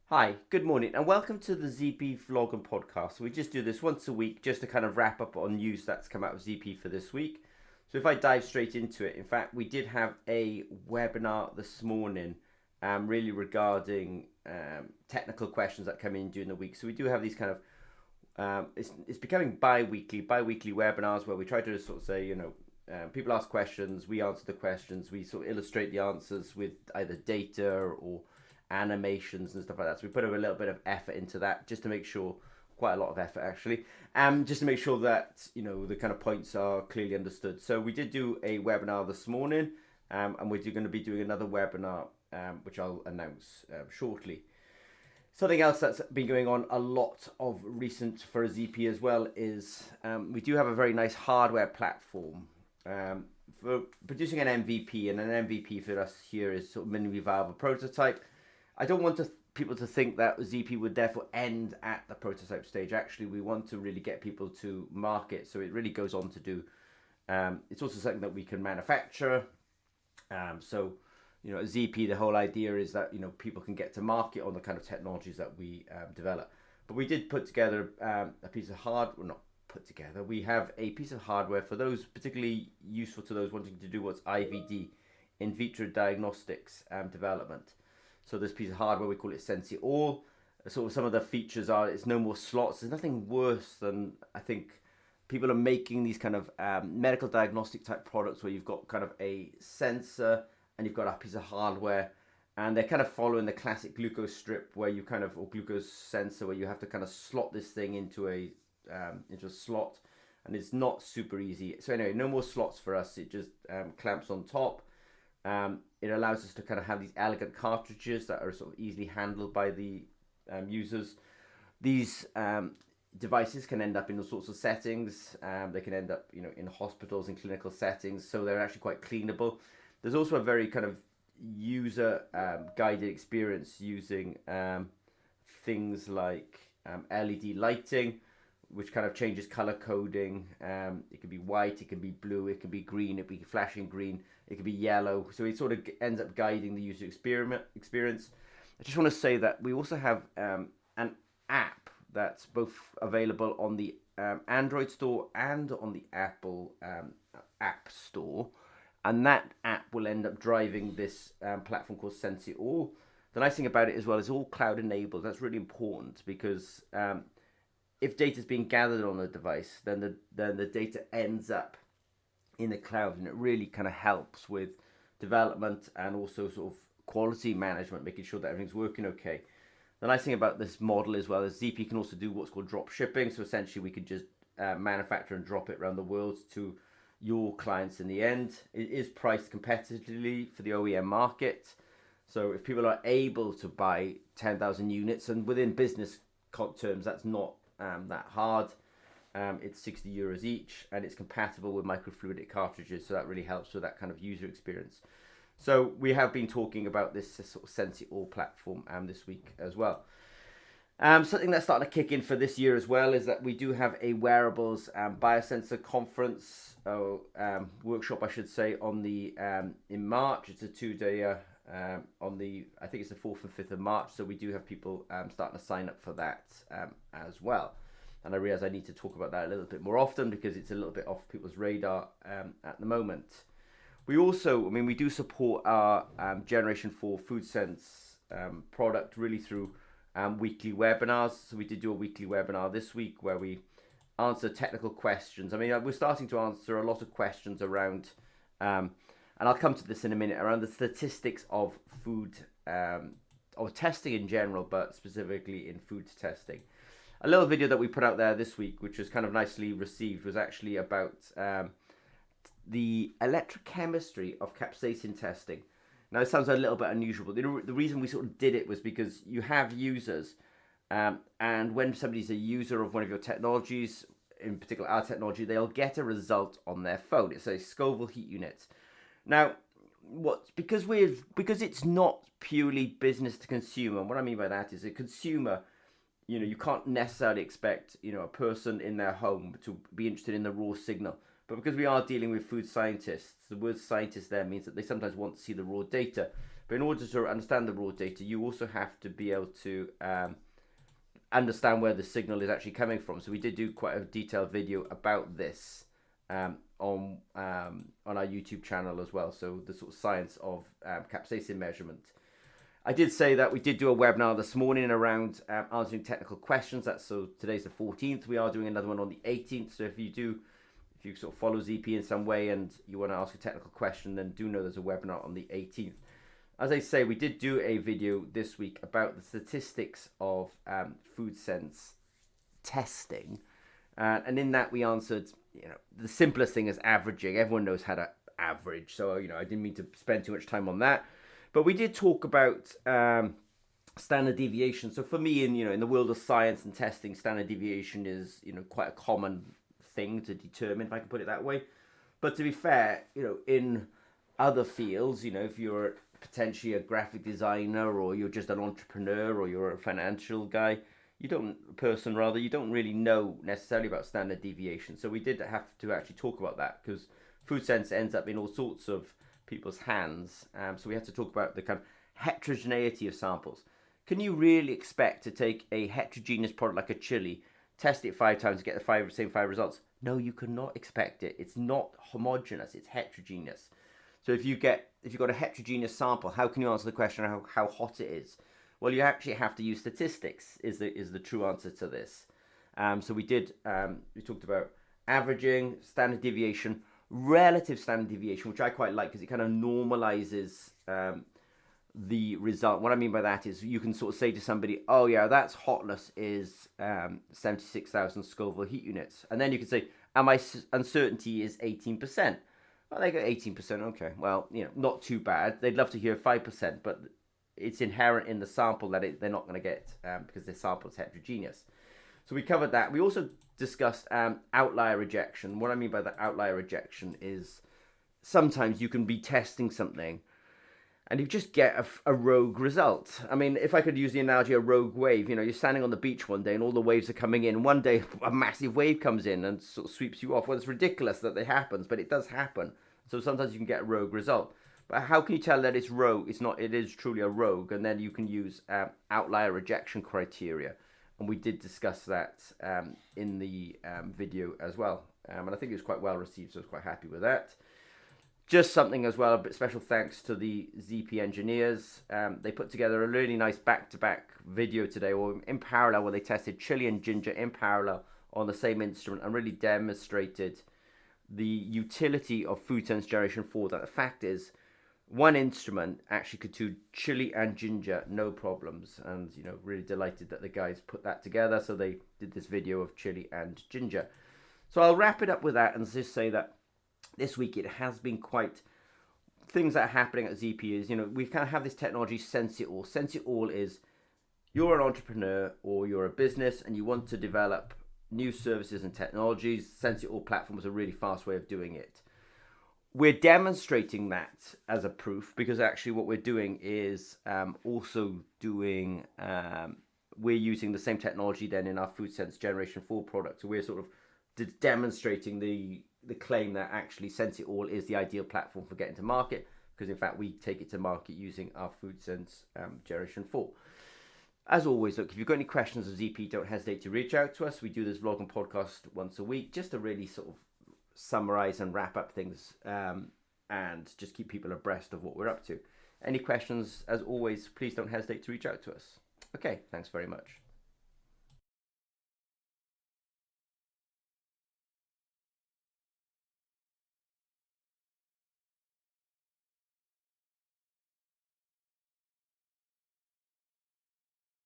Hi, good morning, and welcome to the ZP vlog and podcast. We just do this once a week just to kind of wrap up on news that's come out of ZP for this week. So if I dive straight into it, in fact, we did have a webinar this morning really regarding technical questions that come in during the week. So we do have these kind of, it's becoming bi-weekly webinars where we try to sort of say, people ask questions, we answer the questions, we sort of illustrate the answers with either data or animations and stuff like that. So we put a little bit of effort into that just to make sure, quite a lot of effort actually, just to make sure that the kind of points are clearly understood. So we did do a webinar this morning, and we're going to be doing another webinar, which I'll announce shortly. Something else that's been going on a lot of recent for a ZP as well is we do have a very nice hardware platform for producing an MVP, and an MVP for us here is sort of minimally viable prototype. I don't want people to think that ZP would therefore end at the prototype stage. Actually, we want to really get people to market, so it really goes on to do. It's also something that we can manufacture. So, ZP, the whole idea is that people can get to market on the kind of technologies that we develop. But we did put together a piece of hardware. Well, not put together. We have a piece of hardware for those particularly useful to those wanting to do what's IVD, in vitro diagnostics development. So this piece of hardware, we call it Sensi All. Sort of some of the features are, it's no more slots. There's nothing worse than, I think, people are making these kind of medical diagnostic type products where you've got kind of a sensor and you've got a piece of hardware, and they're kind of following the classic glucose strip where you kind of, or glucose sensor, where you have to kind of slot this thing into a slot, and it's not super easy. So anyway, no more slots for us. It just clamps on top. It allows us to kind of have these elegant cartridges that are sort of easily handled by the users. These devices can end up in all sorts of settings. They can end up, in hospitals and clinical settings, so they're actually quite cleanable. There's also a very kind of user guided experience using things like LED lighting, which kind of changes color coding. It can be white, it can be blue, it can be green, it can be flashing green, it can be yellow. So it sort of ends up guiding the user experience. I just want to say that we also have an app that's both available on the Android store and on the Apple App Store. And that app will end up driving this platform called Sensi All. The nice thing about it as well is all cloud enabled. That's really important because if data is being gathered on the device, then the data ends up in the cloud, and it really kind of helps with development and also sort of quality management, making sure that everything's working okay. The nice thing about this model as well is ZP can also do what's called drop shipping. So essentially, we could just manufacture and drop it around the world to your clients in the end. It is priced competitively for the OEM market. So if people are able to buy 10,000 units, and within business terms, that's not that hard. It's €60 each, and it's compatible with microfluidic cartridges, so that really helps with that kind of user experience. So we have been talking about this sort of Sensi All platform this week as well. Something that's starting to kick in for this year as well is that we do have a wearables biosensor conference, workshop I should say, on the in March. It's a 2-day on the, I think it's the 4th and 5th of March. So we do have people starting to sign up for that as well. And I realize I need to talk about that a little bit more often because it's a little bit off people's radar at the moment. We also, we do support our Generation 4 FoodSense product really through weekly webinars. So we did do a weekly webinar this week where we answer technical questions. We're starting to answer a lot of questions around, and I'll come to this in a minute, around the statistics of food, or testing in general, but specifically in food testing. A little video that we put out there this week, which was kind of nicely received, was actually about the electrochemistry of capsaicin testing. Now, it sounds a little bit unusual. The reason we sort of did it was because you have users, and when somebody's a user of one of your technologies, in particular our technology, they'll get a result on their phone. It's a Scoville heat unit. Now, because it's not purely business to consumer, and what I mean by that is a consumer, you can't necessarily expect a person in their home to be interested in the raw signal. But because we are dealing with food scientists, the word scientist there means that they sometimes want to see the raw data. But in order to understand the raw data, you also have to be able to understand where the signal is actually coming from. So we did do quite a detailed video about this on our YouTube channel as well. So the sort of science of capsaicin measurement. I did say that we did do a webinar this morning around answering technical questions. So today's the 14th. We are doing another one on the 18th. So if you sort of follow ZP in some way and you want to ask a technical question, then do know there's a webinar on the 18th. As I say, we did do a video this week about the statistics of food sense testing, and in that we answered, the simplest thing is averaging. Everyone knows how to average, so I didn't mean to spend too much time on that. But we did talk about standard deviation. So for me, in the world of science and testing, standard deviation is quite a common thing to determine, if I can put it that way. But to be fair, in other fields, if you're potentially a graphic designer, or you're just an entrepreneur, or you're a financial guy, you don't really know necessarily about standard deviation. So we did have to actually talk about that, because food sense ends up in all sorts of people's hands. So we had to talk about the kind of heterogeneity of samples. Can you really expect to take a heterogeneous product like a chili, test it 5 times, and get the same 5 results? No, you cannot expect it. It's not homogeneous, it's heterogeneous. So if you've got a heterogeneous sample, how can you answer the question how hot it is? Well, you actually have to use statistics is the true answer to this. So we talked about averaging, standard deviation, relative standard deviation, which I quite like because it kind of normalizes the result. What I mean by that is you can sort of say to somebody, oh yeah, that's hotness is 76,000 Scoville heat units. And then you can say, and my uncertainty is 18%. Well, they got 18%. Okay, well, not too bad. They'd love to hear 5%, but it's inherent in the sample that they're not going to get because their sample is heterogeneous. So we covered that. We also discussed outlier rejection. What I mean by the outlier rejection is sometimes you can be testing something and you just get a rogue result. I mean, if I could use the analogy of a rogue wave, you're standing on the beach one day and all the waves are coming in. One day, a massive wave comes in and sort of sweeps you off. Well, it's ridiculous that it happens, but it does happen. So sometimes you can get a rogue result. But how can you tell that it's rogue? It is truly a rogue. And then you can use outlier rejection criteria. And we did discuss that in the video as well. And I think it was quite well received, so I was quite happy with that. Just something as well, a bit special thanks to the ZP engineers. They put together a really nice back-to-back video today, or in parallel, where they tested chili and ginger in parallel on the same instrument and really demonstrated the utility of food sense generation 4. That the fact is, one instrument actually could do chili and ginger, no problems. And, really delighted that the guys put that together. So they did this video of chili and ginger. So I'll wrap it up with that and just say that this week it has been quite things that are happening at ZP is, we kind of have this technology, Sense It All. Sense It All is you're an entrepreneur or you're a business and you want to develop new services and technologies. Sense It All platform is a really fast way of doing it. We're demonstrating that as a proof because actually what we're doing is we're using the same technology then in our food sense generation 4 product. So we're sort of demonstrating the claim that actually Sense It All is the ideal platform for getting to market, because in fact we take it to market using our food sense generation 4. As always, look, if you've got any questions of ZP, don't hesitate to reach out to us. We do this vlog and podcast once a week just to really sort of summarize and wrap up things and just keep people abreast of what we're up to. Any questions, as always, please don't hesitate to reach out to us. Okay, thanks very much.